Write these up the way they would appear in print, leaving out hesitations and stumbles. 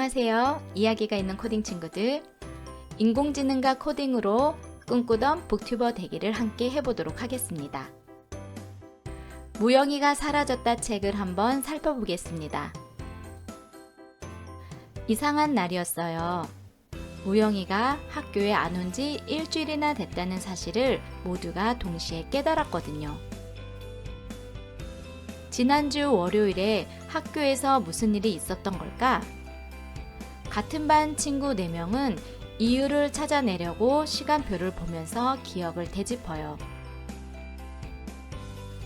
안녕하세요. 이야기가 있는 코딩 친구들. 인공지능과 코딩으로 꿈꾸던 북튜버 되기를 함께 해보도록 하겠습니다. 무영이가 사라졌다 책을 한번 살펴보겠습니다. 이상한 날이었어요. 무영이가 학교에 안 온 지 일주일이나 됐다는 사실을 모두가 동시에 깨달았거든요. 지난주 월요일에 학교에서 무슨 일이 있었던 걸까? 같은 반 친구 4명은 이유를 찾아내려고 시간표를 보면서 기억을 되짚어요.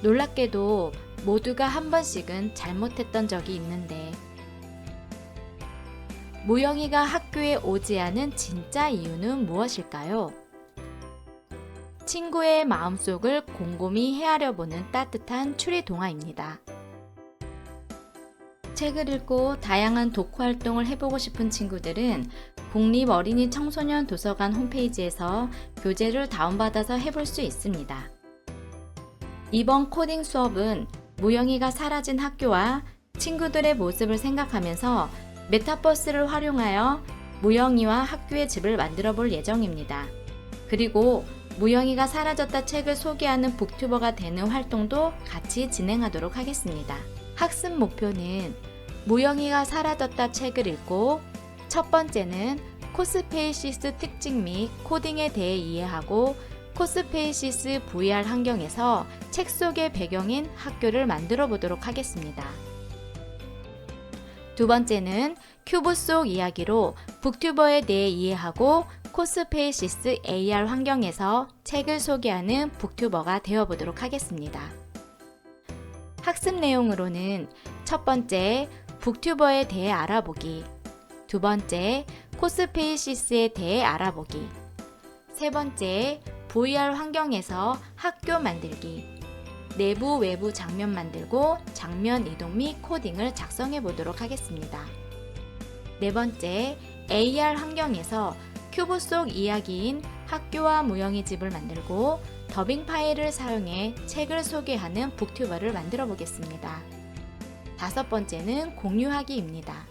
놀랍게도 모두가 한 번씩은 잘못했던 적이 있는데 무영이가 학교에 오지 않은 진짜 이유는 무엇일까요? 친구의 마음속을 곰곰이 헤아려보는 따뜻한 추리 동화입니다. 책을 읽고 다양한 독후 활동을 해보고 싶은 친구들은 국립어린이 청소년 도서관 홈페이지에서 교재를 다운받아서 해볼 수 있습니다. 이번 코딩 수업은 무영이가 사라진 학교와 친구들의 모습을 생각하면서 메타버스를 활용하여 무영이와 학교의 집을 만들어 볼 예정입니다. 그리고 무영이가 사라졌다 책을 소개하는 북튜버가 되는 활동도 같이 진행하도록 하겠습니다. 학습 목표는 무영이가 사라졌다 책을 읽고 첫 번째는 코스페이시스 특징 및 코딩에 대해 이해하고 코스페이시스 VR 환경에서 책 속의 배경인 학교를 만들어 보도록 하겠습니다. 두 번째는 큐브 속 이야기로 북튜버에 대해 이해하고 코스페이시스 AR 환경에서 책을 소개하는 북튜버가 되어보도록 하겠습니다. 학습 내용으로는 첫 번째, 북튜버에 대해 알아보기, 두 번째, 코스페이시스에 대해 알아보기, 세 번째, VR 환경에서 학교 만들기, 내부 외부 장면 만들고 장면 이동 및 코딩을 작성해 보도록 하겠습니다. 네 번째, AR 환경에서 큐브 속 이야기인 학교와 무영이 집을 만들고 더빙 파일을 사용해 책을 소개하는 북튜버를 만들어 보겠습니다. 다섯 번째는 공유하기입니다.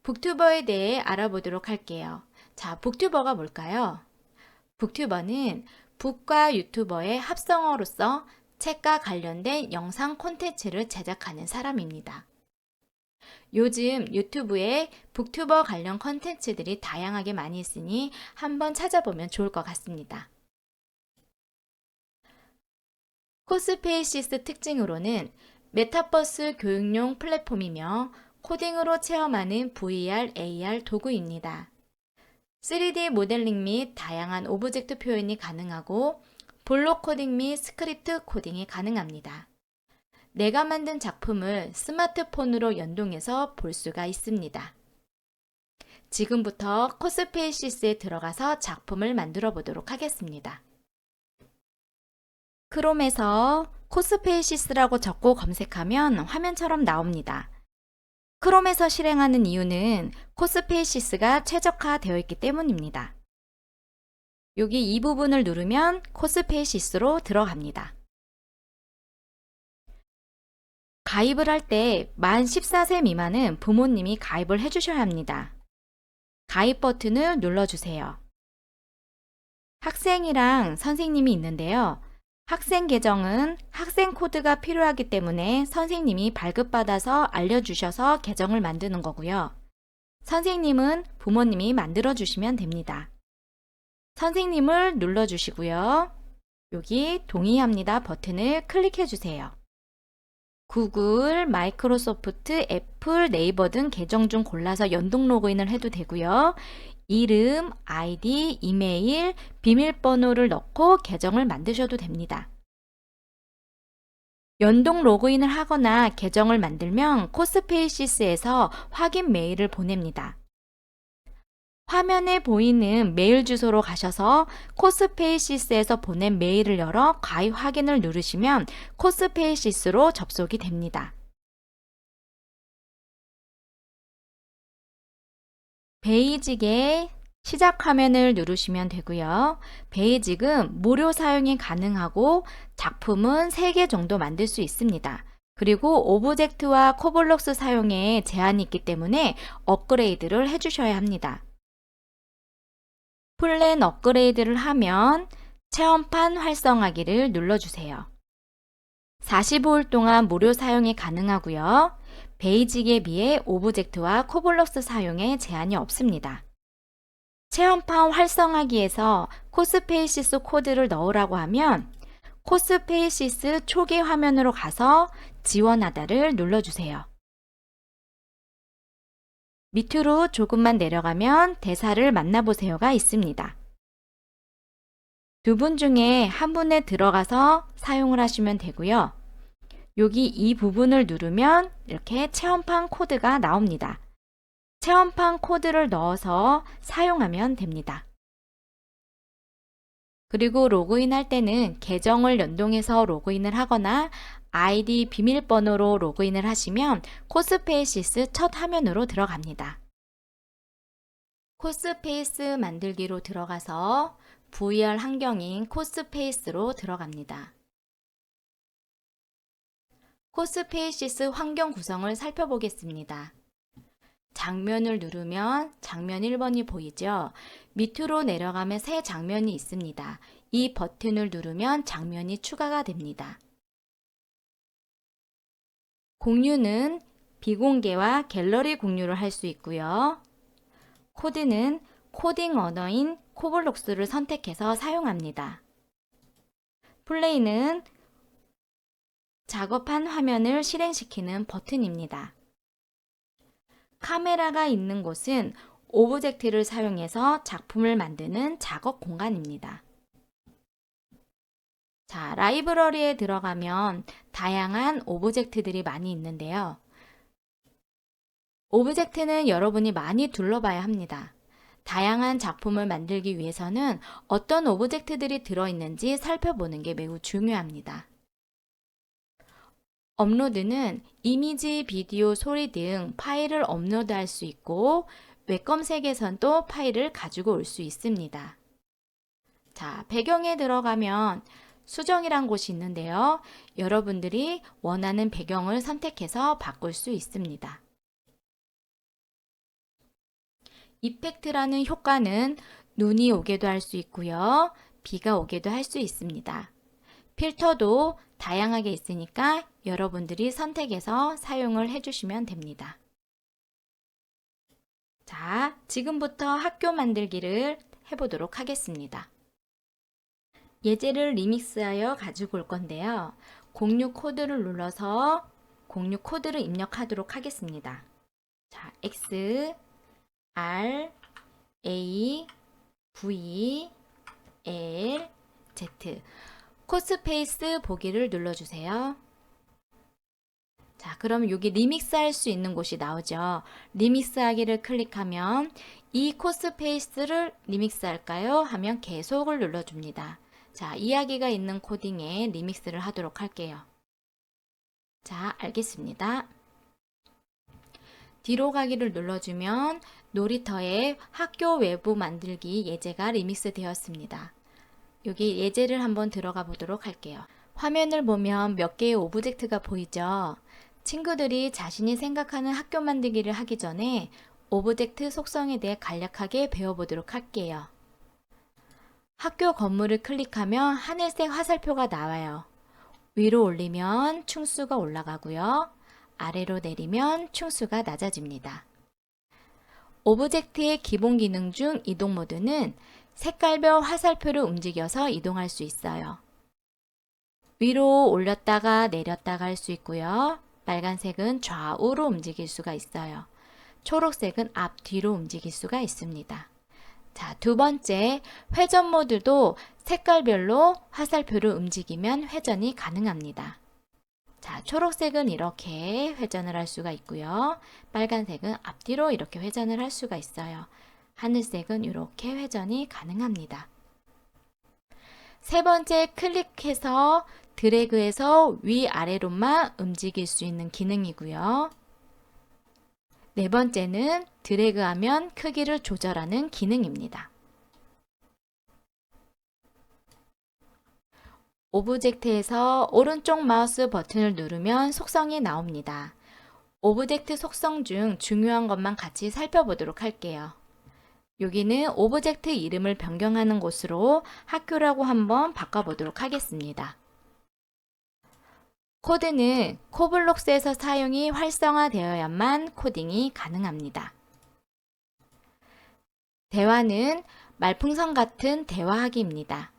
북튜버에 대해 알아보도록 할게요. 자, 북튜버가 뭘까요? 북튜버는 북과 유튜버의 합성어로서 책과 관련된 영상 콘텐츠를 제작하는 사람입니다. 요즘 유튜브에 북튜버 관련 콘텐츠들이 다양하게 많이 있으니 한번 찾아보면 좋을 것 같습니다. 코스페이시스 특징으로는 메타버스 교육용 플랫폼이며 코딩으로 체험하는 VR, AR 도구입니다. 3D 모델링 및 다양한 오브젝트 표현이 가능하고 블록 코딩 및 스크립트 코딩이 가능합니다. 내가 만든 작품을 스마트폰으로 연동해서 볼 수가 있습니다. 지금부터 코스페이시스에 들어가서 작품을 만들어 보도록 하겠습니다. 크롬에서 코스페이시스라고 적고 검색하면 화면처럼 나옵니다. 크롬에서 실행하는 이유는 코스페이시스가 최적화되어 있기 때문입니다. 여기 이 부분을 누르면 코스페이시스로 들어갑니다. 가입을 할 때 만 14세 미만은 부모님이 가입을 해주셔야 합니다. 가입 버튼을 눌러주세요. 학생이랑 선생님이 있는데요. 학생 계정은 학생 코드가 필요하기 때문에 선생님이 발급받아서 알려주셔서 계정을 만드는 거고요. 선생님은 부모님이 만들어주시면 됩니다. 선생님을 눌러주시고요. 여기 동의합니다 버튼을 클릭해주세요. 구글, 마이크로소프트, 애플, 네이버 등 계정 중 골라서 연동 로그인을 해도 되고요. 이름, 아이디, 이메일, 비밀번호를 넣고 계정을 만드셔도 됩니다. 연동 로그인을 하거나 계정을 만들면 코스페이시스에서 확인 메일을 보냅니다. 화면에 보이는 메일 주소로 가셔서 코스페이시스에서 보낸 메일을 열어 가입 확인을 누르시면 코스페이시스로 접속이 됩니다. 베이직의 시작 화면을 누르시면 되고요. 베이직은 무료 사용이 가능하고 작품은 3개 정도 만들 수 있습니다. 그리고 오브젝트와 코블록스 사용에 제한이 있기 때문에 업그레이드를 해주셔야 합니다. 플랜 업그레이드를 하면 체험판 활성화기를 눌러주세요. 45일 동안 무료 사용이 가능하고요. 베이직에 비해 오브젝트와 코블록스 사용에 제한이 없습니다. 체험판 활성화기에서 코스페이시스 코드를 넣으라고 하면 코스페이시스 초기 화면으로 가서 지원하다를 눌러주세요. 밑으로 조금만 내려가면 대사를 만나보세요가 있습니다. 두 분 중에 한 분에 들어가서 사용을 하시면 되고요. 여기 이 부분을 누르면 이렇게 체험판 코드가 나옵니다. 체험판 코드를 넣어서 사용하면 됩니다. 그리고 로그인 할 때는 계정을 연동해서 로그인을 하거나 아이디 비밀번호로 로그인을 하시면 코스페이시스 첫 화면으로 들어갑니다. 코스페이스 만들기로 들어가서 VR 환경인 코스페이스로 들어갑니다. 코스페이시스 환경 구성을 살펴보겠습니다. 장면을 누르면 장면 1번이 보이죠? 밑으로 내려가면 새 장면이 있습니다. 이 버튼을 누르면 장면이 추가가 됩니다. 공유는 비공개와 갤러리 공유를 할 수 있고요. 코드는 코딩 언어인 코블록스를 선택해서 사용합니다. 플레이는 작업한 화면을 실행시키는 버튼입니다. 카메라가 있는 곳은 오브젝트를 사용해서 작품을 만드는 작업 공간입니다. 자, 라이브러리에 들어가면 다양한 오브젝트들이 많이 있는데요. 오브젝트는 여러분이 많이 둘러봐야 합니다. 다양한 작품을 만들기 위해서는 어떤 오브젝트들이 들어있는지 살펴보는 게 매우 중요합니다. 업로드는 이미지, 비디오, 소리 등 파일을 업로드할 수 있고 웹 검색에선도 파일을 가지고 올 수 있습니다. 자, 배경에 들어가면 수정이란 곳이 있는데요. 여러분들이 원하는 배경을 선택해서 바꿀 수 있습니다. 이펙트라는 효과는 눈이 오게도 할 수 있고요. 비가 오게도 할 수 있습니다. 필터도 다양하게 있으니까 여러분들이 선택해서 사용을 해주시면 됩니다. 자, 지금부터 학교 만들기를 해보도록 하겠습니다. 예제를 리믹스하여 가지고 올 건데요. 공유 코드를 눌러서 공유 코드를 입력하도록 하겠습니다. 자, X, R, A, V, L, Z. 코스페이스 보기를 눌러주세요. 자, 그럼 여기 리믹스 할 수 있는 곳이 나오죠. 리믹스 하기를 클릭하면 이 코스페이스를 리믹스 할까요? 하면 계속을 눌러줍니다. 자, 이야기가 있는 코딩에 리믹스를 하도록 할게요. 자, 알겠습니다. 뒤로 가기를 눌러주면 놀이터에 학교 외부 만들기 예제가 리믹스 되었습니다. 여기 예제를 한번 들어가 보도록 할게요. 화면을 보면 몇 개의 오브젝트가 보이죠? 친구들이 자신이 생각하는 학교 만들기를 하기 전에 오브젝트 속성에 대해 간략하게 배워보도록 할게요. 학교 건물을 클릭하면 하늘색 화살표가 나와요. 위로 올리면 층수가 올라가고요. 아래로 내리면 층수가 낮아집니다. 오브젝트의 기본 기능 중 이동 모드는 색깔별 화살표를 움직여서 이동할 수 있어요. 위로 올렸다가 내렸다가 할 수 있고요. 빨간색은 좌우로 움직일 수가 있어요. 초록색은 앞뒤로 움직일 수가 있습니다. 자, 두 번째, 회전 모드도 색깔별로 화살표를 움직이면 회전이 가능합니다. 자, 초록색은 이렇게 회전을 할 수가 있고요. 빨간색은 앞뒤로 이렇게 회전을 할 수가 있어요. 하늘색은 이렇게 회전이 가능합니다. 세 번째, 클릭해서 드래그해서 위아래로만 움직일 수 있는 기능이고요. 네 번째는 드래그하면 크기를 조절하는 기능입니다. 오브젝트에서 오른쪽 마우스 버튼을 누르면 속성이 나옵니다. 오브젝트 속성 중 중요한 것만 같이 살펴보도록 할게요. 여기는 오브젝트 이름을 변경하는 곳으로 학교라고 한번 바꿔보도록 하겠습니다. 코드는 코블록스에서 사용이 활성화되어야만 코딩이 가능합니다. 대화는 말풍선 같은 대화하기입니다.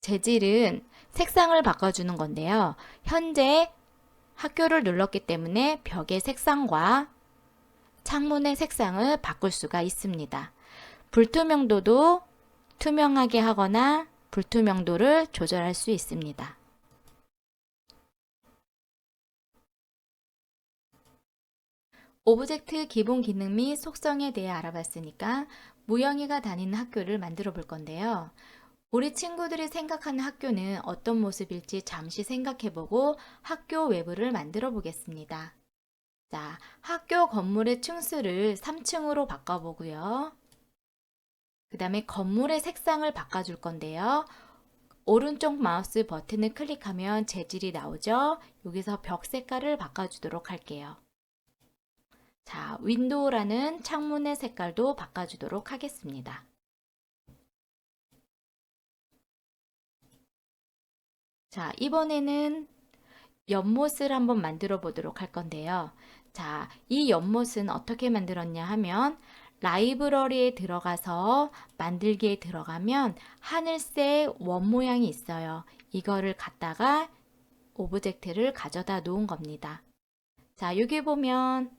재질은 색상을 바꿔주는 건데요. 현재 학교를 눌렀기 때문에 벽의 색상과 창문의 색상을 바꿀 수가 있습니다. 불투명도도 투명하게 하거나 불투명도를 조절할 수 있습니다. 오브젝트 기본 기능 및 속성에 대해 알아봤으니까 무영이가 다니는 학교를 만들어 볼 건데요. 우리 친구들이 생각하는 학교는 어떤 모습일지 잠시 생각해보고 학교 외부를 만들어 보겠습니다. 자, 학교 건물의 층수를 3층으로 바꿔보고요. 그 다음에 건물의 색상을 바꿔줄 건데요. 오른쪽 마우스 버튼을 클릭하면 재질이 나오죠. 여기서 벽 색깔을 바꿔주도록 할게요. 자, 윈도우라는 창문의 색깔도 바꿔주도록 하겠습니다. 자, 이번에는 연못을 한번 만들어 보도록 할 건데요. 자, 이 연못은 어떻게 만들었냐 하면 라이브러리에 들어가서 만들기에 들어가면 하늘색 원 모양이 있어요. 이거를 갖다가 오브젝트를 가져다 놓은 겁니다. 자, 여기 보면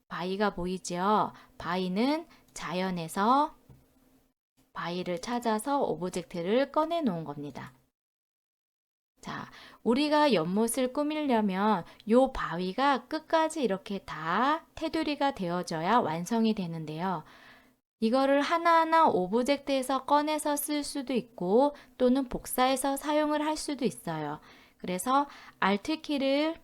바위가 보이죠? 바위는 자연에서 바위를 찾아서 오브젝트를 꺼내 놓은 겁니다. 자, 우리가 연못을 꾸미려면 요 바위가 끝까지 이렇게 다 테두리가 되어져야 완성이 되는데요. 이거를 하나하나 오브젝트에서 꺼내서 쓸 수도 있고 또는 복사해서 사용을 할 수도 있어요. 그래서 Alt키를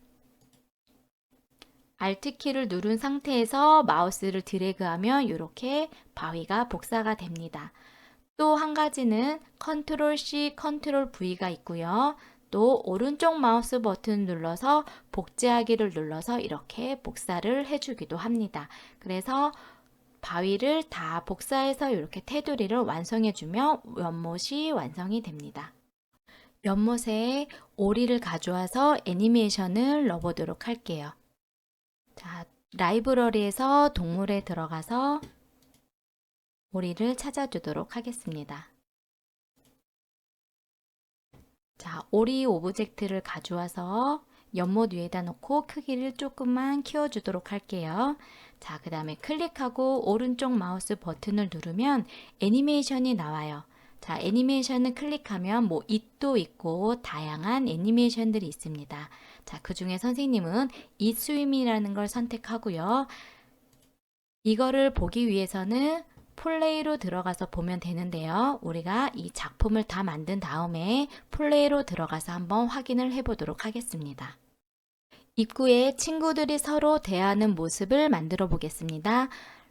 누른 상태에서 마우스를 드래그하면 이렇게 바위가 복사가 됩니다. 또 한 가지는 Ctrl C, Ctrl V가 있고요. 또 오른쪽 마우스 버튼 눌러서 복제하기를 눌러서 이렇게 복사를 해주기도 합니다. 그래서 바위를 다 복사해서 이렇게 테두리를 완성해주면 연못이 완성이 됩니다. 연못에 오리를 가져와서 애니메이션을 넣어보도록 할게요. 자, 라이브러리에서 동물에 들어가서 오리를 찾아주도록 하겠습니다. 자, 오리 오브젝트를 가져와서 연못 위에다 놓고 크기를 조금만 키워주도록 할게요. 자, 그 다음에 클릭하고 오른쪽 마우스 버튼을 누르면 애니메이션이 나와요. 자, 애니메이션을 클릭하면 뭐 it도 있고 다양한 애니메이션들이 있습니다. 자, 그 중에 선생님은 itSwim이라는 걸 선택하고요. 이거를 보기 위해서는 플레이로 들어가서 보면 되는데요. 우리가 이 작품을 다 만든 다음에 플레이로 들어가서 한번 확인을 해보도록 하겠습니다. 입구에 친구들이 서로 대화하는 모습을 만들어 보겠습니다.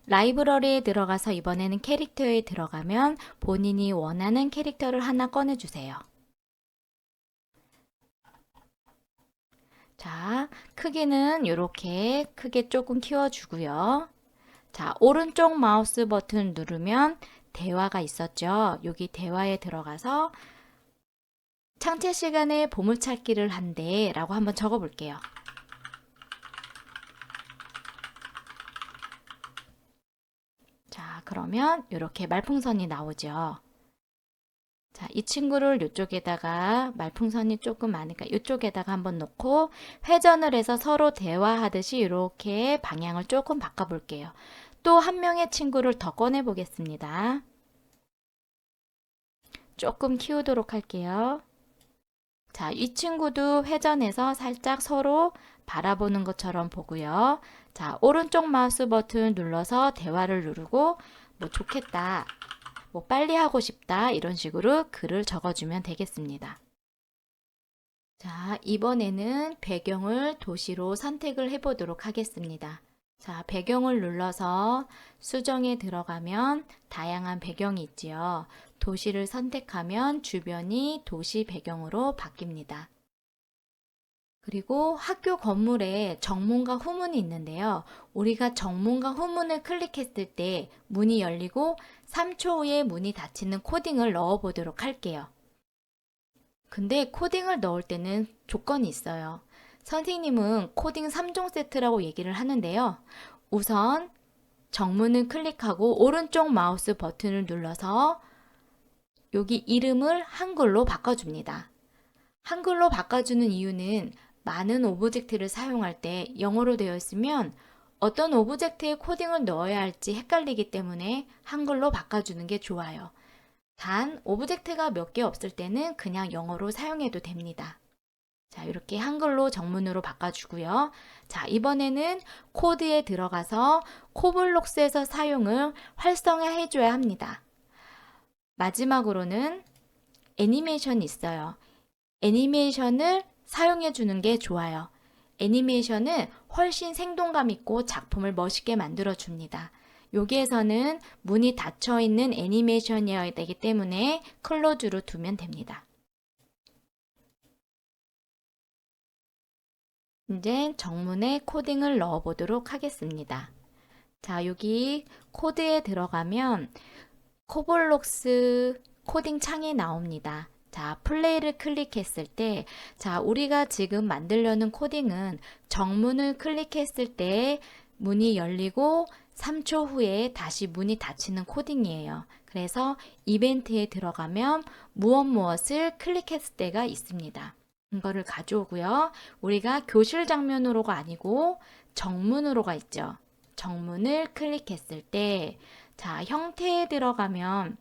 라이브러리에 들어가서 이번에는 캐릭터에 들어가면 본인이 원하는 캐릭터를 하나 꺼내주세요. 자, 크기는 이렇게 크게 조금 키워주고요. 자, 오른쪽 마우스 버튼 누르면 대화가 있었죠. 여기 대화에 들어가서 창체 시간에 보물찾기를 한대 라고 한번 적어 볼게요. 자, 그러면 이렇게 말풍선이 나오죠. 자, 이 친구를 이쪽에다가 말풍선이 조금 많으니까 이쪽에다가 한번 놓고 회전을 해서 서로 대화하듯이 이렇게 방향을 조금 바꿔 볼게요. 또 한 명의 친구를 더 꺼내 보겠습니다. 조금 키우도록 할게요. 자, 이 친구도 회전해서 살짝 서로 바라보는 것처럼 보고요. 자, 오른쪽 마우스 버튼 눌러서 대화를 누르고 뭐 좋겠다, 뭐 빨리 하고 싶다 이런 식으로 글을 적어주면 되겠습니다. 자, 이번에는 배경을 도시로 선택을 해보도록 하겠습니다. 자, 배경을 눌러서 수정에 들어가면 다양한 배경이 있지요. 도시를 선택하면 주변이 도시 배경으로 바뀝니다. 그리고 학교 건물에 정문과 후문이 있는데요. 우리가 정문과 후문을 클릭했을 때 문이 열리고 3초 후에 문이 닫히는 코딩을 넣어 보도록 할게요. 근데 코딩을 넣을 때는 조건이 있어요. 선생님은 코딩 3종 세트라고 얘기를 하는데요. 우선 정문을 클릭하고 오른쪽 마우스 버튼을 눌러서 여기 이름을 한글로 바꿔줍니다. 한글로 바꿔주는 이유는 많은 오브젝트를 사용할 때 영어로 되어 있으면 어떤 오브젝트에 코딩을 넣어야 할지 헷갈리기 때문에 한글로 바꿔주는 게 좋아요. 단 오브젝트가 몇 개 없을 때는 그냥 영어로 사용해도 됩니다. 자, 이렇게 한글로 정문으로 바꿔주고요. 자, 이번에는 코드에 들어가서 코블록스에서 사용을 활성화해 줘야 합니다. 마지막으로는 애니메이션이 있어요. 애니메이션을 사용해 주는 게 좋아요. 애니메이션은 훨씬 생동감 있고 작품을 멋있게 만들어 줍니다. 여기에서는 문이 닫혀 있는 애니메이션이어야 되기 때문에 클로즈로 두면 됩니다. 이제 정문에 코딩을 넣어 보도록 하겠습니다. 자, 여기 코드에 들어가면 코블록스 코딩 창이 나옵니다. 자, 플레이를 클릭했을 때, 자, 우리가 지금 만들려는 코딩은 정문을 클릭했을 때 문이 열리고 3초 후에 다시 문이 닫히는 코딩이에요. 그래서 이벤트에 들어가면 무엇을 클릭했을 때가 있습니다. 이거를 가져오고요. 우리가 교실 장면으로가 아니고 정문으로가 있죠. 정문을 클릭했을 때, 자, 형태에 들어가면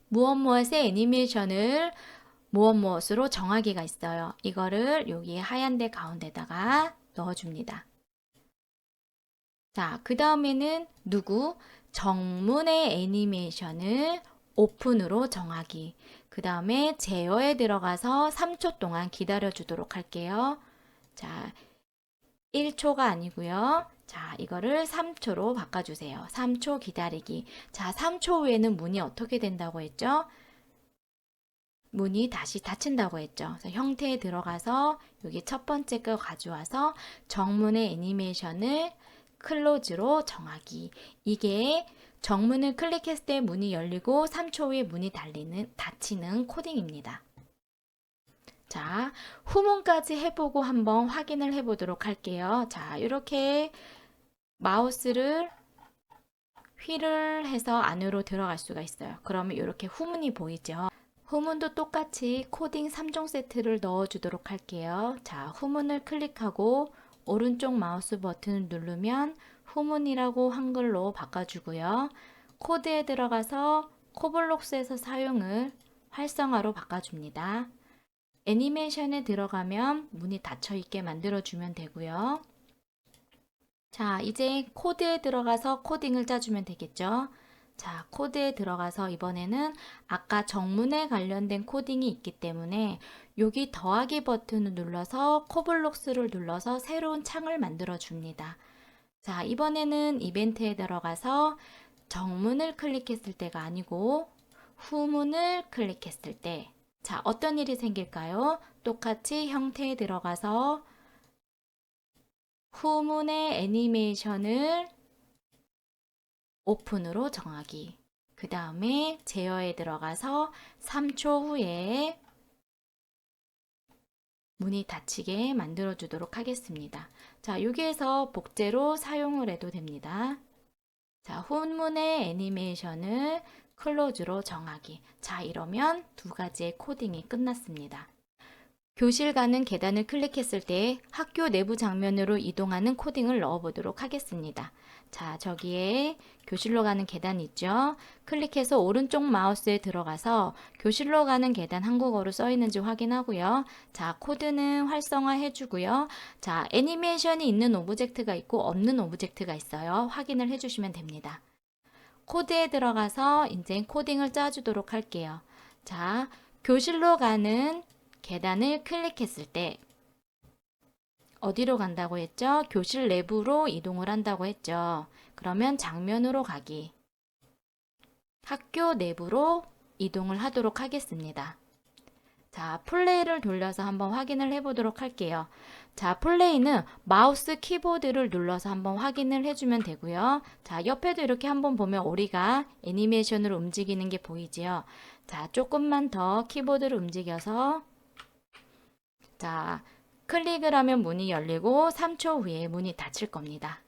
무엇의 애니메이션을 무엇으로 정하기가 있어요. 이거를 여기 하얀 데 가운데다가 넣어줍니다. 자, 그 다음에는 정문의 애니메이션을 오픈으로 정하기. 그 다음에 제어에 들어가서 3초 동안 기다려 주도록 할게요. 자, 1초가 아니고요. 자, 이거를 3초로 바꿔주세요. 3초 기다리기. 자, 3초 후에는 문이 어떻게 된다고 했죠? 문이 다시 닫힌다고 했죠. 그래서 형태에 들어가서 여기 첫 번째 거 가져와서 정문의 애니메이션을 클로즈로 정하기. 이게 정문을 클릭했을 때 문이 열리고 3초 후에 문이 닫히는 코딩입니다. 자, 후문까지 해보고 한번 확인을 해보도록 할게요. 자, 이렇게 마우스를 휠을 해서 안으로 들어갈 수가 있어요. 그러면 이렇게 후문이 보이죠. 후문도 똑같이 코딩 3종 세트를 넣어주도록 할게요. 자, 후문을 클릭하고 오른쪽 마우스 버튼을 누르면 후문이라고 한글로 바꿔주고요. 코드에 들어가서 코블록스에서 사용을 활성화로 바꿔줍니다. 애니메이션에 들어가면 문이 닫혀 있게 만들어주면 되고요. 자, 이제 코드에 들어가서 코딩을 짜주면 되겠죠. 자, 코드에 들어가서 이번에는 아까 정문에 관련된 코딩이 있기 때문에 여기 더하기 버튼을 눌러서 코블록스를 눌러서 새로운 창을 만들어 줍니다. 자, 이번에는 이벤트에 들어가서 정문을 클릭했을 때가 아니고 후문을 클릭했을 때, 자, 어떤 일이 생길까요? 똑같이 형태에 들어가서 후문의 애니메이션을 오픈으로 정하기. 그 다음에 제어에 들어가서 3초 후에 문이 닫히게 만들어 주도록 하겠습니다. 자, 여기에서 복제로 사용을 해도 됩니다. 자, 후문의 애니메이션을 클로즈로 정하기. 자, 이러면 두 가지의 코딩이 끝났습니다. 교실 가는 계단을 클릭했을 때 학교 내부 장면으로 이동하는 코딩을 넣어보도록 하겠습니다. 자, 저기에 교실로 가는 계단 있죠? 클릭해서 오른쪽 마우스에 들어가서 교실로 가는 계단 한국어로 써 있는지 확인하고요. 자, 코드는 활성화 해주고요. 자, 애니메이션이 있는 오브젝트가 있고 없는 오브젝트가 있어요. 확인을 해주시면 됩니다. 코드에 들어가서 이제 코딩을 짜주도록 할게요. 자, 교실로 가는 계단을 클릭했을 때 어디로 간다고 했죠? 교실 내부로 이동을 한다고 했죠. 그러면 장면으로 가기. 학교 내부로 이동을 하도록 하겠습니다. 자, 플레이를 돌려서 한번 확인을 해보도록 할게요. 자, 플레이는 마우스 키보드를 눌러서 한번 확인을 해주면 되고요. 자, 옆에도 이렇게 한번 보면 오리가 애니메이션으로 움직이는 게 보이지요. 자, 조금만 더 키보드를 움직여서 자, 클릭을 하면 문이 열리고 3초 후에 문이 닫힐 겁니다.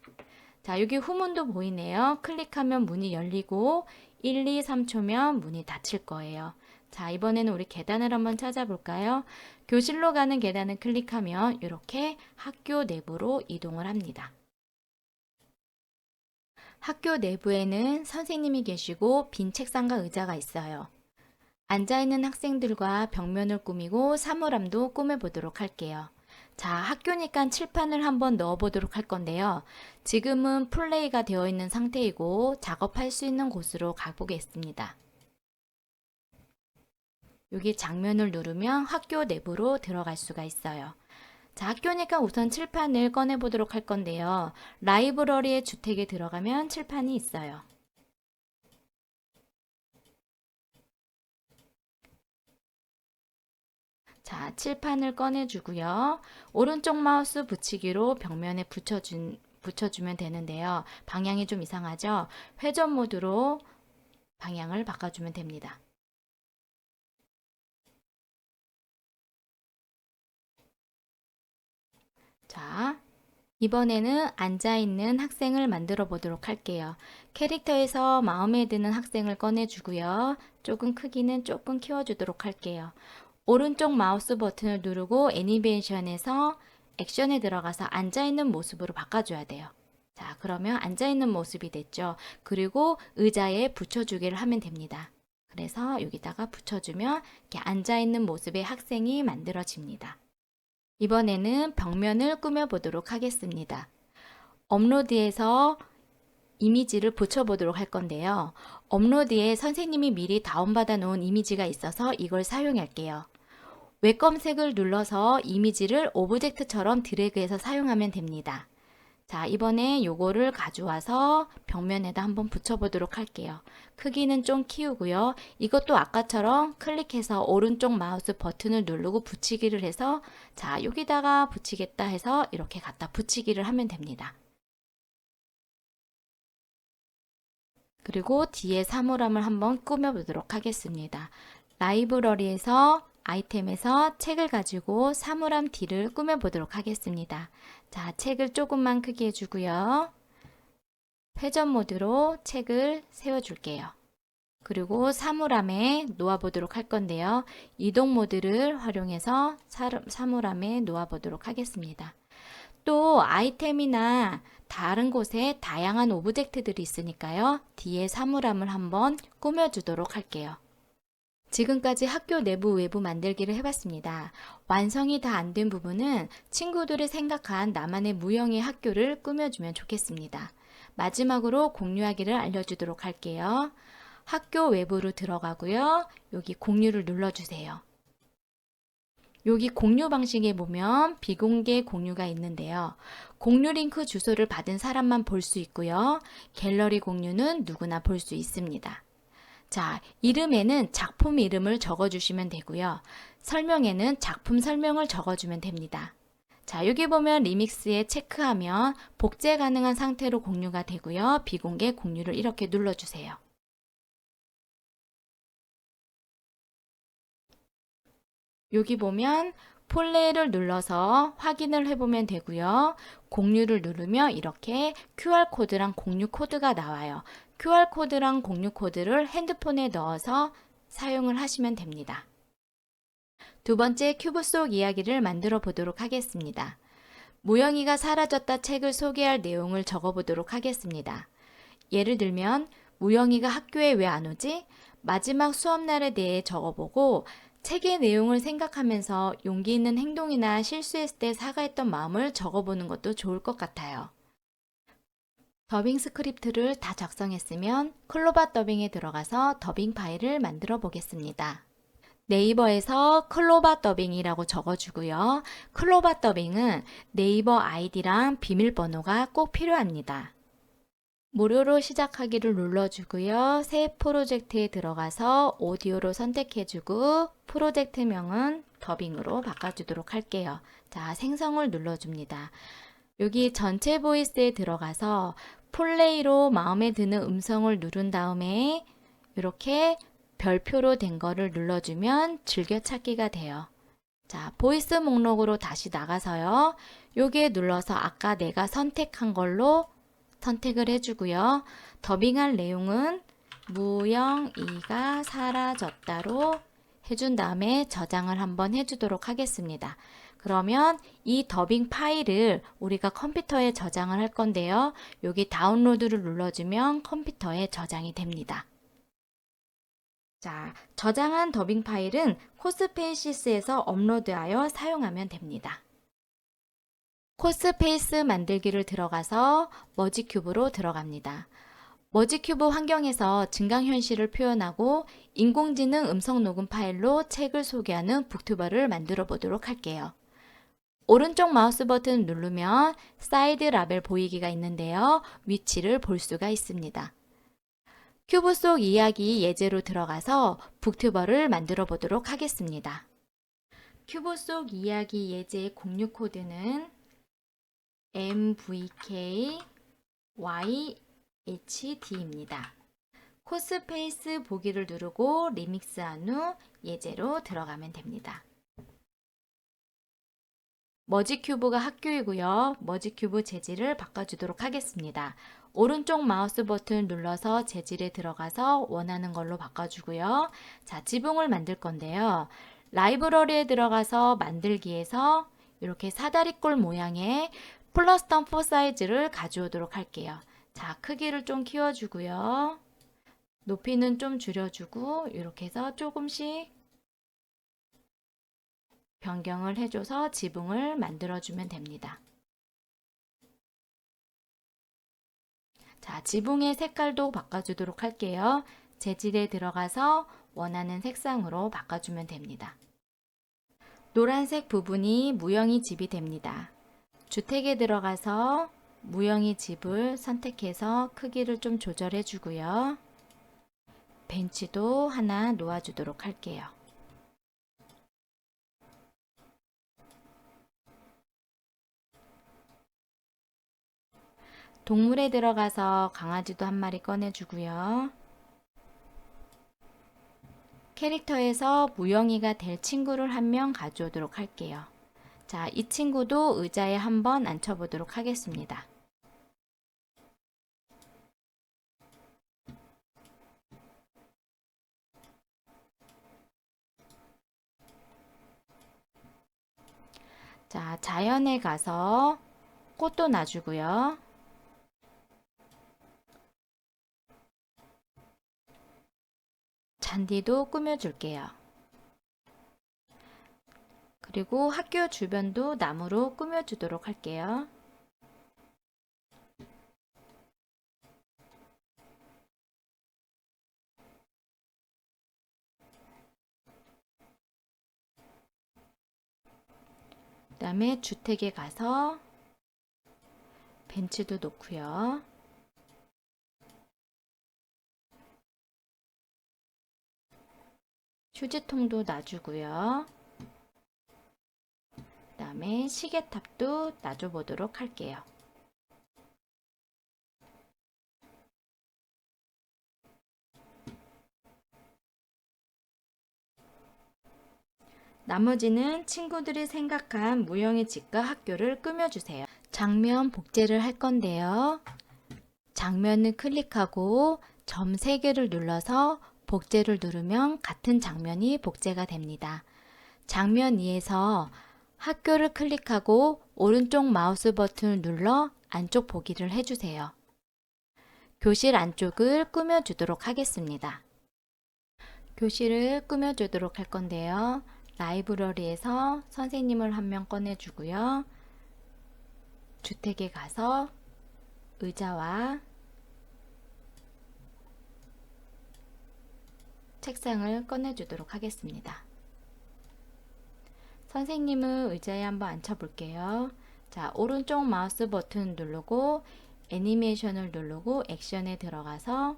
자, 여기 후문도 보이네요. 클릭하면 문이 열리고 1, 2, 3초면 문이 닫힐 거예요. 자, 이번에는 우리 계단을 한번 찾아볼까요? 교실로 가는 계단을 클릭하면 이렇게 학교 내부로 이동을 합니다. 학교 내부에는 선생님이 계시고 빈 책상과 의자가 있어요. 앉아있는 학생들과 벽면을 꾸미고 사물함도 꾸며보도록 할게요. 자, 학교니까 칠판을 한번 넣어보도록 할 건데요. 지금은 플레이가 되어 있는 상태이고 작업할 수 있는 곳으로 가보겠습니다. 여기 장면을 누르면 학교 내부로 들어갈 수가 있어요. 자, 학교니까 우선 칠판을 꺼내보도록 할 건데요. 라이브러리의 주택에 들어가면 칠판이 있어요. 자, 칠판을 꺼내주고요. 오른쪽 마우스 붙이기로 벽면에 붙여주면 되는데요. 방향이 좀 이상하죠? 회전 모드로 방향을 바꿔주면 됩니다. 자, 이번에는 앉아있는 학생을 만들어 보도록 할게요. 캐릭터에서 마음에 드는 학생을 꺼내주고요. 조금 크기는 조금 키워주도록 할게요. 오른쪽 마우스 버튼을 누르고 애니메이션에서 액션에 들어가서 앉아있는 모습으로 바꿔줘야 돼요. 자, 그러면 앉아있는 모습이 됐죠. 그리고 의자에 붙여주기를 하면 됩니다. 그래서 여기다가 붙여주면 이렇게 앉아있는 모습의 학생이 만들어집니다. 이번에는 벽면을 꾸며보도록 하겠습니다. 업로드에서 이미지를 붙여보도록 할 건데요. 업로드에 선생님이 미리 다운받아 놓은 이미지가 있어서 이걸 사용할게요. 웹 검색을 눌러서 이미지를 오브젝트처럼 드래그해서 사용하면 됩니다. 자, 이번에 요거를 가져와서 벽면에다 한번 붙여보도록 할게요. 크기는 좀 키우고요. 이것도 아까처럼 클릭해서 오른쪽 마우스 버튼을 누르고 붙이기를 해서 자, 여기다가 붙이겠다 해서 이렇게 갖다 붙이기를 하면 됩니다. 그리고 뒤에 사물함을 한번 꾸며보도록 하겠습니다. 라이브러리에서 아이템에서 책을 가지고 사물함 뒤를 꾸며보도록 하겠습니다. 자, 책을 조금만 크게 해주고요. 회전 모드로 책을 세워줄게요. 그리고 사물함에 놓아보도록 할 건데요. 이동 모드를 활용해서 사물함에 놓아보도록 하겠습니다. 또 아이템이나 다른 곳에 다양한 오브젝트들이 있으니까요. 뒤에 사물함을 한번 꾸며주도록 할게요. 지금까지 학교 내부 외부 만들기를 해봤습니다. 완성이 다 안 된 부분은 친구들이 생각한 나만의 무형의 학교를 꾸며주면 좋겠습니다. 마지막으로 공유하기를 알려주도록 할게요. 학교 외부로 들어가고요. 여기 공유를 눌러주세요. 여기 공유 방식에 보면 비공개 공유가 있는데요. 공유 링크 주소를 받은 사람만 볼 수 있고요. 갤러리 공유는 누구나 볼 수 있습니다. 자, 이름에는 작품 이름을 적어주시면 되고요. 설명에는 작품 설명을 적어주면 됩니다. 자, 여기 보면 리믹스에 체크하면 복제 가능한 상태로 공유가 되고요. 비공개 공유를 이렇게 눌러주세요. 여기 보면 플레이를 눌러서 확인을 해보면 되고요. 공유를 누르면 이렇게 QR코드랑 공유 코드가 나와요. QR코드랑 공유 코드를 핸드폰에 넣어서 사용을 하시면 됩니다. 두 번째 큐브 속 이야기를 만들어 보도록 하겠습니다. 무영이가 사라졌다 책을 소개할 내용을 적어 보도록 하겠습니다. 예를 들면 무영이가 학교에 왜 안 오지? 마지막 수업날에 대해 적어보고 책의 내용을 생각하면서 용기 있는 행동이나 실수했을 때 사과했던 마음을 적어보는 것도 좋을 것 같아요. 더빙 스크립트를 다 작성했으면 클로바 더빙에 들어가서 더빙 파일을 만들어 보겠습니다. 네이버에서 클로바 더빙이라고 적어주고요. 클로바 더빙은 네이버 아이디랑 비밀번호가 꼭 필요합니다. 무료로 시작하기를 눌러주고요. 새 프로젝트에 들어가서 오디오로 선택해주고 프로젝트명은 더빙으로 바꿔주도록 할게요. 자, 생성을 눌러줍니다. 여기 전체 보이스에 들어가서 플레이로 마음에 드는 음성을 누른 다음에 이렇게 별표로 된 거를 눌러주면 즐겨찾기가 돼요. 자, 보이스 목록으로 다시 나가서요. 여기에 눌러서 아까 내가 선택한 걸로 선택을 해주고요. 더빙할 내용은 무영이가 사라졌다로 해준 다음에 저장을 한번 해주도록 하겠습니다. 그러면 이 더빙 파일을 우리가 컴퓨터에 저장을 할 건데요. 여기 다운로드를 눌러주면 컴퓨터에 저장이 됩니다. 자, 저장한 더빙 파일은 코스페이시스에서 업로드하여 사용하면 됩니다. 코스페이스 만들기를 들어가서 머지큐브로 들어갑니다. 머지큐브 환경에서 증강현실을 표현하고 인공지능 음성 녹음 파일로 책을 소개하는 북튜버를 만들어 보도록 할게요. 오른쪽 마우스 버튼 누르면 사이드 라벨 보이기가 있는데요. 위치를 볼 수가 있습니다. 큐브 속 이야기 예제로 들어가서 북튜버를 만들어 보도록 하겠습니다. 큐브 속 이야기 예제의 공유 코드는 MVKYHD입니다. 코스페이스 보기를 누르고 리믹스한 후 예제로 들어가면 됩니다. 머지큐브가 학교이고요. 머지큐브 재질을 바꿔주도록 하겠습니다. 오른쪽 마우스 버튼 눌러서 재질에 들어가서 원하는 걸로 바꿔주고요. 자, 지붕을 만들 건데요. 라이브러리에 들어가서 만들기에서 이렇게 사다리꼴 모양의 플러스 덤프 사이즈를 가져오도록 할게요. 자, 크기를 좀 키워주고요. 높이는 좀 줄여주고 이렇게 해서 조금씩 변경을 해줘서 지붕을 만들어주면 됩니다. 자, 지붕의 색깔도 바꿔주도록 할게요. 재질에 들어가서 원하는 색상으로 바꿔주면 됩니다. 노란색 부분이 무영이 집이 됩니다. 주택에 들어가서 무영이 집을 선택해서 크기를 좀 조절해 주고요. 벤치도 하나 놓아주도록 할게요. 동물에 들어가서 강아지도 한 마리 꺼내주고요. 캐릭터에서 무영이가 될 친구를 한 명 가져오도록 할게요. 자, 이 친구도 의자에 한번 앉혀보도록 하겠습니다. 자, 자연에 가서 꽃도 놔주고요. 잔디도 꾸며줄게요. 그리고 학교 주변도 나무로 꾸며주도록 할게요. 그 다음에 주택에 가서 벤치도 놓고요. 휴지통도 놔주고요. 그 다음에 시계탑도 놔줘 보도록 할게요. 나머지는 친구들이 생각한 무영이 집과 학교를 꾸며주세요. 장면 복제를 할 건데요. 장면을 클릭하고 점 3개를 눌러서 복제를 누르면 같은 장면이 복제가 됩니다. 장면 2에서 학교를 클릭하고 오른쪽 마우스 버튼을 눌러 안쪽 보기를 해주세요. 교실 안쪽을 꾸며주도록 하겠습니다. 교실을 꾸며주도록 할 건데요. 라이브러리에서 선생님을 한 명 꺼내주고요. 주택에 가서 의자와 책상을 꺼내주도록 하겠습니다. 선생님은 의자에 한번 앉혀 볼게요. 자, 오른쪽 마우스 버튼 누르고 애니메이션을 누르고 액션에 들어가서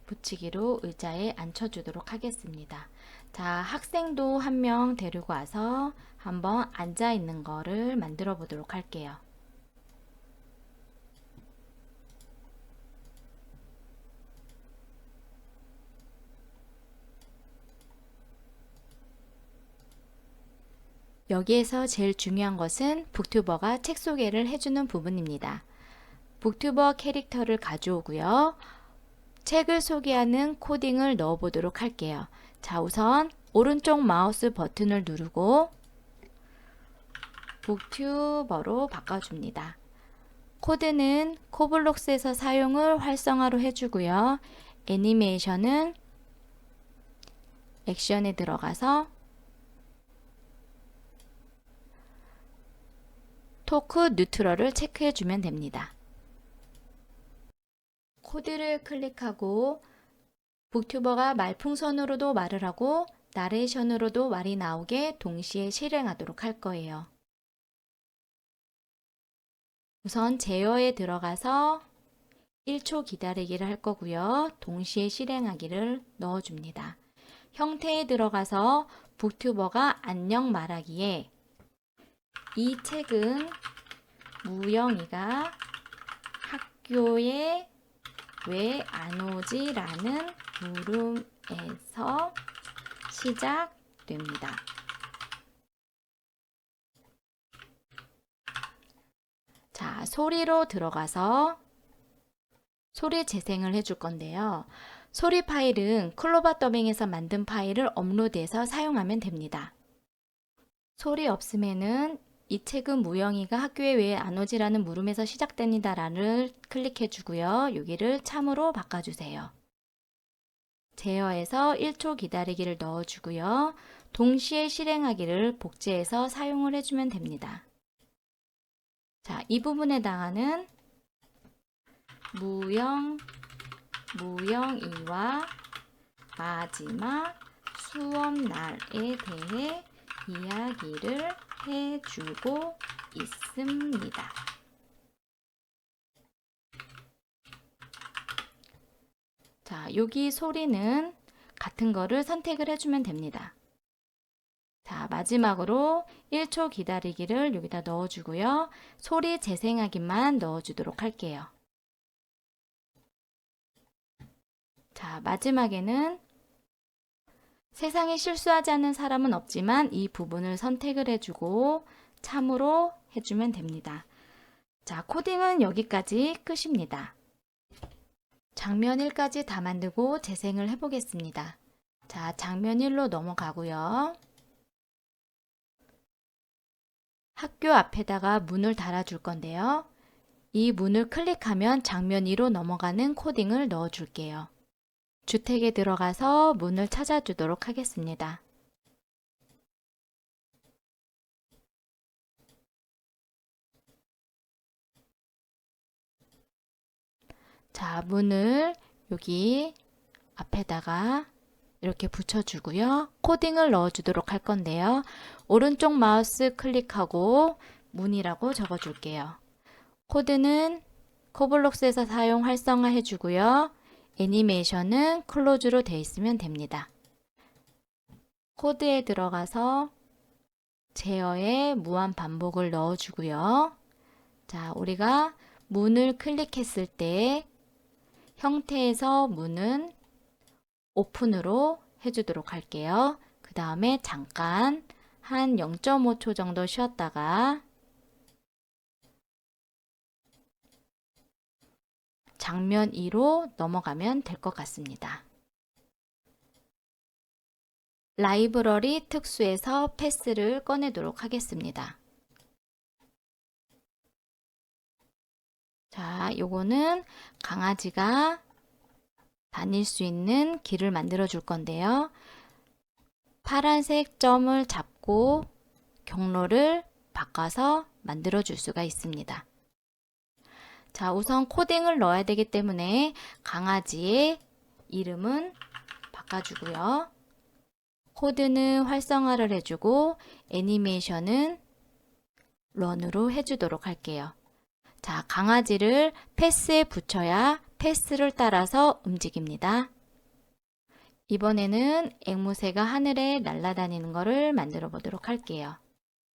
붙이기로 의자에 앉혀주도록 하겠습니다. 자, 학생도 한 명 데리고 와서 한번 앉아 있는 거를 만들어 보도록 할게요. 여기에서 제일 중요한 것은 북튜버가 책 소개를 해주는 부분입니다. 북튜버 캐릭터를 가져오고요. 책을 소개하는 코딩을 넣어 보도록 할게요. 자, 우선 오른쪽 마우스 버튼을 누르고 북튜버로 바꿔줍니다. 코드는 코블록스에서 사용을 활성화로 해주고요. 애니메이션은 액션에 들어가서 토크 뉴트럴을 체크해주면 됩니다. 코드를 클릭하고 북튜버가 말풍선으로도 말을 하고 나레이션으로도 말이 나오게 동시에 실행하도록 할 거예요. 우선 제어에 들어가서 1초 기다리기를 할 거고요. 동시에 실행하기를 넣어줍니다. 형태에 들어가서 북튜버가 안녕 말하기에 이 책은 무영이가 학교에 왜 안 오지? 라는 물음에서 시작됩니다. 자, 소리로 들어가서 소리 재생을 해줄 건데요. 소리 파일은 클로버 더빙에서 만든 파일을 업로드해서 사용하면 됩니다. 소리 없음에는 이 책은 무영이가 학교에 왜 안 오지라는 물음에서 시작됩니다 라를 클릭해 주고요. 여기를 참으로 바꿔주세요. 제어해서 1초 기다리기를 넣어주고요. 동시에 실행하기를 복제해서 사용을 해주면 됩니다. 자, 이 부분에 해당하는 무영이와 마지막 수업날에 대해 이야기를 해주고 있습니다. 자, 여기 소리는 같은 거를 선택을 해주면 됩니다. 자, 마지막으로 1초 기다리기를 여기다 넣어주고요. 소리 재생하기만 넣어주도록 할게요. 자, 마지막에는 세상에 실수하지 않는 사람은 없지만 이 부분을 선택을 해주고 참으로 해주면 됩니다. 자, 코딩은 여기까지 끝입니다. 장면 1까지 다 만들고 재생을 해보겠습니다. 자, 장면 1로 넘어가고요. 학교 앞에다가 문을 달아줄 건데요. 이 문을 클릭하면 장면 2로 넘어가는 코딩을 넣어줄게요. 주택에 들어가서 문을 찾아주도록 하겠습니다. 자, 문을 여기 앞에다가 이렇게 붙여주고요. 코딩을 넣어주도록 할 건데요. 오른쪽 마우스 클릭하고 문이라고 적어줄게요. 코드는 코블록스에서 사용 활성화 해주고요. 애니메이션은 클로즈로 되어 있으면 됩니다. 코드에 들어가서 제어에 무한 반복을 넣어주고요. 자, 우리가 문을 클릭했을 때 형태에서 문은 오픈으로 해주도록 할게요. 그 다음에 잠깐 한 0.5초 정도 쉬었다가 장면 2로 넘어가면 될 것 같습니다. 라이브러리 특수에서 패스를 꺼내도록 하겠습니다. 자, 요거는 강아지가 다닐 수 있는 길을 만들어 줄 건데요. 파란색 점을 잡고 경로를 바꿔서 만들어 줄 수가 있습니다. 자, 우선 코딩을 넣어야 되기 때문에 강아지의 이름은 바꿔주고요. 코드는 활성화를 해주고 애니메이션은 런으로 해주도록 할게요. 자, 강아지를 패스에 붙여야 패스를 따라서 움직입니다. 이번에는 앵무새가 하늘에 날아다니는 것을 만들어 보도록 할게요.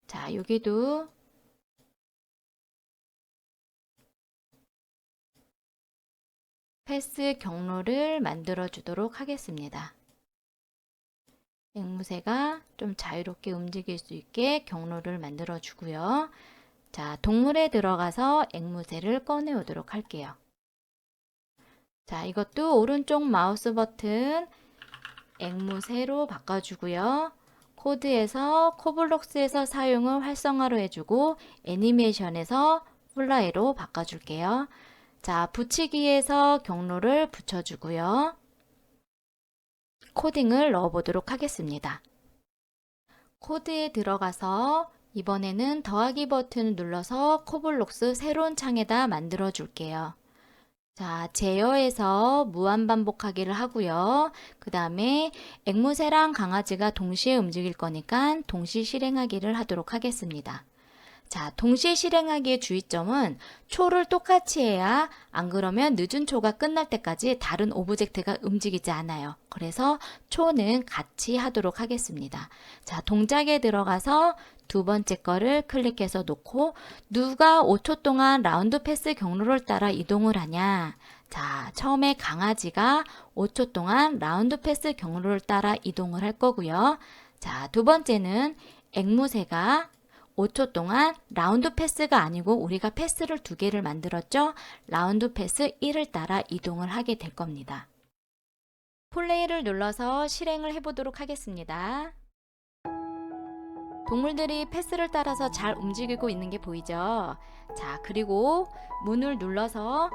자, 여기도 패스 경로를 만들어 주도록 하겠습니다. 앵무새가 좀 자유롭게 움직일 수 있게 경로를 만들어 주고요. 자, 동물에 들어가서 앵무새를 꺼내 오도록 할게요. 자, 이것도 오른쪽 마우스 버튼 앵무새로 바꿔주고요. 코드에서 코블록스에서 사용을 활성화로 해주고 애니메이션에서 플라이로 바꿔줄게요. 자, 붙이기에서 경로를 붙여주고요. 코딩을 넣어보도록 하겠습니다. 코드에 들어가서 이번에는 더하기 버튼을 눌러서 코블록스 새로운 창에다 만들어 줄게요. 자, 제어에서 무한 반복하기를 하고요. 그 다음에 앵무새랑 강아지가 동시에 움직일 거니까 동시 실행하기를 하도록 하겠습니다. 자, 동시에 실행하기의 주의점은 초를 똑같이 해야 안 그러면 늦은 초가 끝날 때까지 다른 오브젝트가 움직이지 않아요. 그래서 초는 같이 하도록 하겠습니다. 자, 동작에 들어가서 두 번째 거를 클릭해서 놓고 누가 5초 동안 라운드 패스 경로를 따라 이동을 하냐. 자, 처음에 강아지가 5초 동안 라운드 패스 경로를 따라 이동을 할 거고요. 자, 두 번째는 앵무새가 5초 동안 라운드 패스가 아니고 우리가 패스를 두 개를 만들었죠? 라운드 패스 1을 따라 이동을 하게 될 겁니다. 플레이를 눌러서 실행을 해보도록 하겠습니다. 동물들이 패스를 따라서 잘 움직이고 있는 게 보이죠? 자, 그리고 문을 눌러서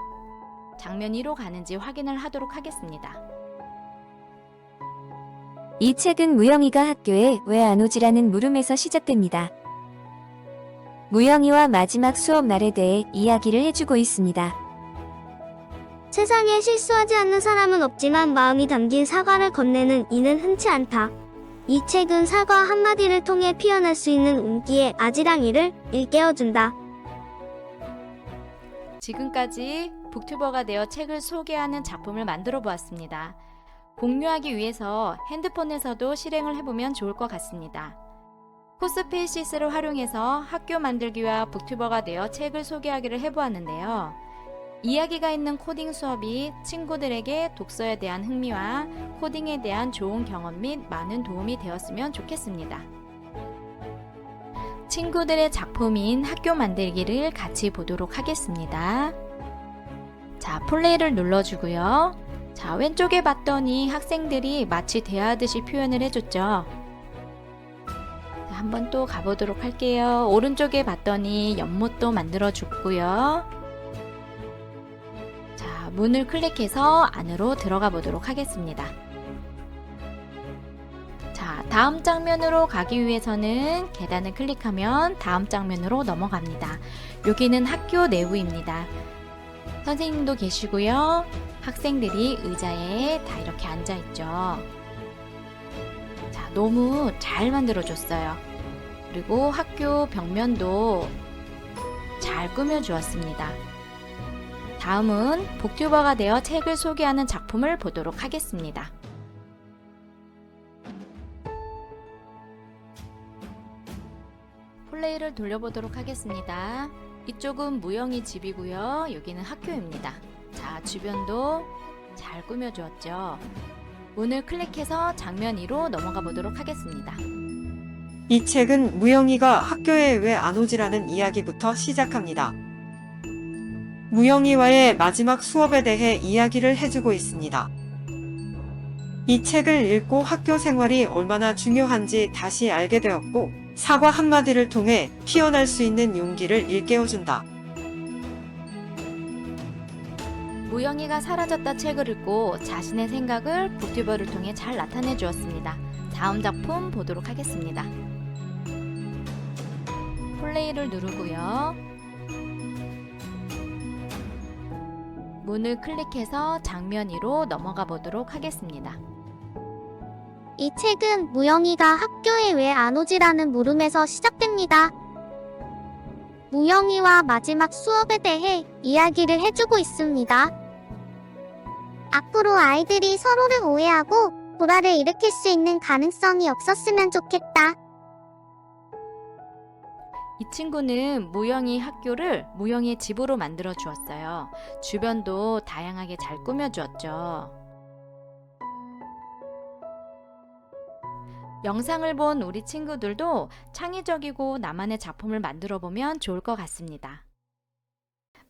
장면 2로 가는지 확인을 하도록 하겠습니다. 이 책은 무영이가 학교에 왜 안 오지라는 물음에서 시작됩니다. 무영이와 마지막 수업 날에 대해 이야기를 해주고 있습니다. 세상에 실수하지 않는 사람은 없지만 마음이 담긴 사과를 건네는 이는 흔치 않다. 이 책은 사과 한마디를 통해 피어날 수 있는 운기의 아지랑이를 일깨워준다. 지금까지 북튜버가 되어 책을 소개하는 작품을 만들어 보았습니다. 공유하기 위해서 핸드폰에서도 실행을 해보면 좋을 것 같습니다. 코스페이시스를 활용해서 학교 만들기와 북튜버가 되어 책을 소개하기를 해보았는데요. 이야기가 있는 코딩 수업이 친구들에게 독서에 대한 흥미와 코딩에 대한 좋은 경험 및 많은 도움이 되었으면 좋겠습니다. 친구들의 작품인 학교 만들기를 같이 보도록 하겠습니다. 자, 플레이를 눌러주고요. 자, 왼쪽에 봤더니 학생들이 마치 대화하듯이 표현을 해줬죠. 한번 또 가보도록 할게요. 오른쪽에 봤더니 연못도 만들어줬고요. 자, 문을 클릭해서 안으로 들어가 보도록 하겠습니다. 자, 다음 장면으로 가기 위해서는 계단을 클릭하면 다음 장면으로 넘어갑니다. 여기는 학교 내부입니다. 선생님도 계시고요. 학생들이 의자에 다 이렇게 앉아있죠. 자, 너무 잘 만들어줬어요. 그리고 학교 벽면도 잘 꾸며주었습니다. 다음은 북튜버가 되어 책을 소개하는 작품을 보도록 하겠습니다. 플레이를 돌려보도록 하겠습니다. 이쪽은 무영이 집이고요. 여기는 학교입니다. 자, 주변도 잘 꾸며주었죠. 문을 클릭해서 장면 2로 넘어가 보도록 하겠습니다. 이 책은 무영이가 학교에 왜 안 오지라는 이야기부터 시작합니다. 무영이와의 마지막 수업에 대해 이야기를 해주고 있습니다. 이 책을 읽고 학교 생활이 얼마나 중요한지 다시 알게 되었고, 사과 한마디를 통해 피어날 수 있는 용기를 일깨워준다. 무영이가 사라졌다 책을 읽고 자신의 생각을 북튜버를 통해 잘 나타내 주었습니다. 다음 작품 보도록 하겠습니다. 플레이를 누르고요. 문을 클릭해서 장면 2로 넘어가 보도록 하겠습니다. 이 책은 무영이가 학교에 왜 안 오지라는 물음에서 시작됩니다. 무영이와 마지막 수업에 대해 이야기를 해주고 있습니다. 앞으로 아이들이 서로를 오해하고 불화를 일으킬 수 있는 가능성이 없었으면 좋겠다. 이 친구는 무영이 학교를 무영이의 집으로 만들어 주었어요. 주변도 다양하게 잘 꾸며 주었죠. 영상을 본 우리 친구들도 창의적이고 나만의 작품을 만들어 보면 좋을 것 같습니다.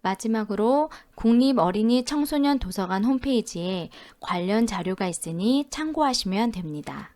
마지막으로 국립어린이 청소년 도서관 홈페이지에 관련 자료가 있으니 참고하시면 됩니다.